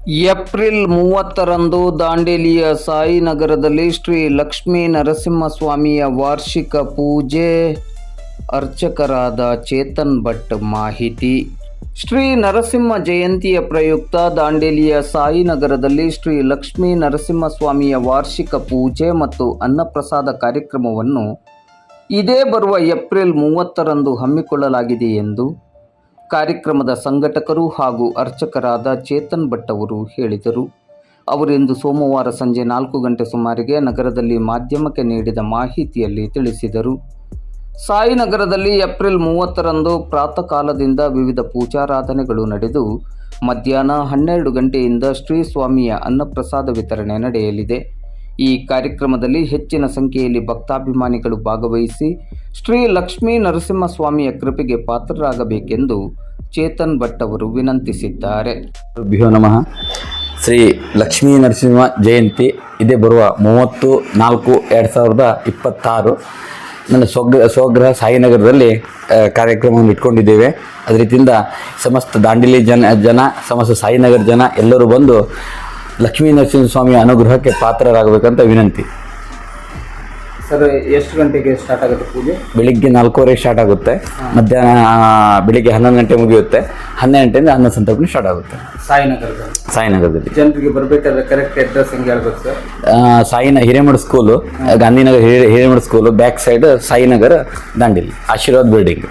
April 30ರಂದು ದಾಂಡೇಲಿಯ ಸಾಯಿನಗರದಲ್ಲಿ Shri Lakshmi ನರಸಿಂಹಸ್ವಾಮಿಯ ವಾರ್ಷಿಕ ಪೂಜೆ. ಅರ್ಚಕರಾದ ಚೇತನ್ ಭಟ್ ಮಾಹಿತಿ. ಶ್ರೀ ನರಸಿಂಹ ಜಯಂತಿಯ ಪ್ರಯುಕ್ತ ದಾಂಡೇಲಿಯ ಸಾಯಿನಗರದಲ್ಲಿ ಶ್ರೀ ಲಕ್ಷ್ಮೀ ನರಸಿಂಹಸ್ವಾಮಿಯ ವಾರ್ಷಿಕ ಪೂಜೆ ಮತ್ತು ಅನ್ನಪ್ರಸಾದ ಕಾರ್ಯಕ್ರಮವನ್ನು ಇದೇ ಬರುವ ಏಪ್ರಿಲ್ 30ರಂದು ಹಮ್ಮಿಕೊಳ್ಳಲಾಗಿದೆ ಎಂದು ಕಾರ್ಯಕ್ರಮದ ಸಂಘಟಕರು ಹಾಗೂ ಅರ್ಚಕರಾದ ಚೇತನ್ ಭಟ್ ಅವರು ಹೇಳಿದರು. ಅವರಿಂದು ಸೋಮವಾರ ಸಂಜೆ 4 ಗಂಟೆ ಸುಮಾರಿಗೆ ನಗರದಲ್ಲಿ ಮಾಧ್ಯಮಕ್ಕೆ ನೀಡಿದ ಮಾಹಿತಿಯಲ್ಲಿ ತಿಳಿಸಿದರು. ಸಾಯಿನಗರದಲ್ಲಿ ಏಪ್ರಿಲ್ 30ರಂದು ಪ್ರಾತಃ ಕಾಲದಿಂದ ವಿವಿಧ ಪೂಜಾರಾಧನೆಗಳು ನಡೆದು ಮಧ್ಯಾಹ್ನ 12 ಗಂಟೆಯಿಂದ ಶ್ರೀ ಸ್ವಾಮಿಯ ಅನ್ನಪ್ರಸಾದ ವಿತರಣೆ ನಡೆಯಲಿದೆ. ಈ ಕಾರ್ಯಕ್ರಮದಲ್ಲಿ ಹೆಚ್ಚಿನ ಸಂಖ್ಯೆಯಲ್ಲಿ ಭಕ್ತಾಭಿಮಾನಿಗಳು ಭಾಗವಹಿಸಿ ಶ್ರೀ ಲಕ್ಷ್ಮೀ ನರಸಿಂಹಸ್ವಾಮಿಯ ಕೃಪೆಗೆ ಪಾತ್ರರಾಗಬೇಕೆಂದು ಚೇತನ್ ಭಟ್ ಅವರು ವಿನಂತಿಸಿದ್ದಾರೆ. ಗುರುಭ್ಯೋ ನಮಃ. ಶ್ರೀ ಲಕ್ಷ್ಮೀ ನರಸಿಂಹ ಜಯಂತಿ ಇದೇ ಬರುವ 30/4/2026 ನನ್ನ ಸ್ವಗೃಹ ಸಾಯಿನಗರದಲ್ಲಿ ಕಾರ್ಯಕ್ರಮವನ್ನು ಇಟ್ಕೊಂಡಿದ್ದೇವೆ. ಅದೇ ರೀತಿಯಿಂದ ಸಮಸ್ತ ದಾಂಡೇಲಿ ಜನ ಸಮಸ್ತ ಸಾಯಿನಗರ ಜನ ಎಲ್ಲರೂ ಬಂದು ಲಕ್ಷ್ಮೀ ನರಸಿಂಹಸ್ವಾಮಿಯ ಅನುಗ್ರಹಕ್ಕೆ ಪಾತ್ರರಾಗಬೇಕಂತ ವಿನಂತಿ. ಸರ್, ಎಷ್ಟು ಗಂಟೆಗೆ ಸ್ಟಾರ್ಟ್ ಆಗುತ್ತೆ ಪೂಜೆ? ಬೆಳಿಗ್ಗೆ 4:15 ಸ್ಟಾರ್ಟ್ ಆಗುತ್ತೆ. ಮಧ್ಯಾಹ್ನ ಬೆಳಿಗ್ಗೆ 11 ಗಂಟೆ ಮುಗಿಯುತ್ತೆ. 12 ಗಂಟೆಯಿಂದ ಅನ್ನ ಸಂತರ್ಪಣೆ ಸ್ಟಾರ್ಟ್ ಆಗುತ್ತೆ. ಸಾಯಿನಗರದಲ್ಲಿ ಜನರಿಗೆ ಬರಬೇಕಾದ್ರೆ ಕರೆಕ್ಟ್ ಅಡ್ರೆಸ್ ಹೆಂಗೆ ಹೇಳ್ಬೇಕು sir? Hiremath school, Gandhinagar Hiremath school back side Sainagar Dandeli Aashirvaad building.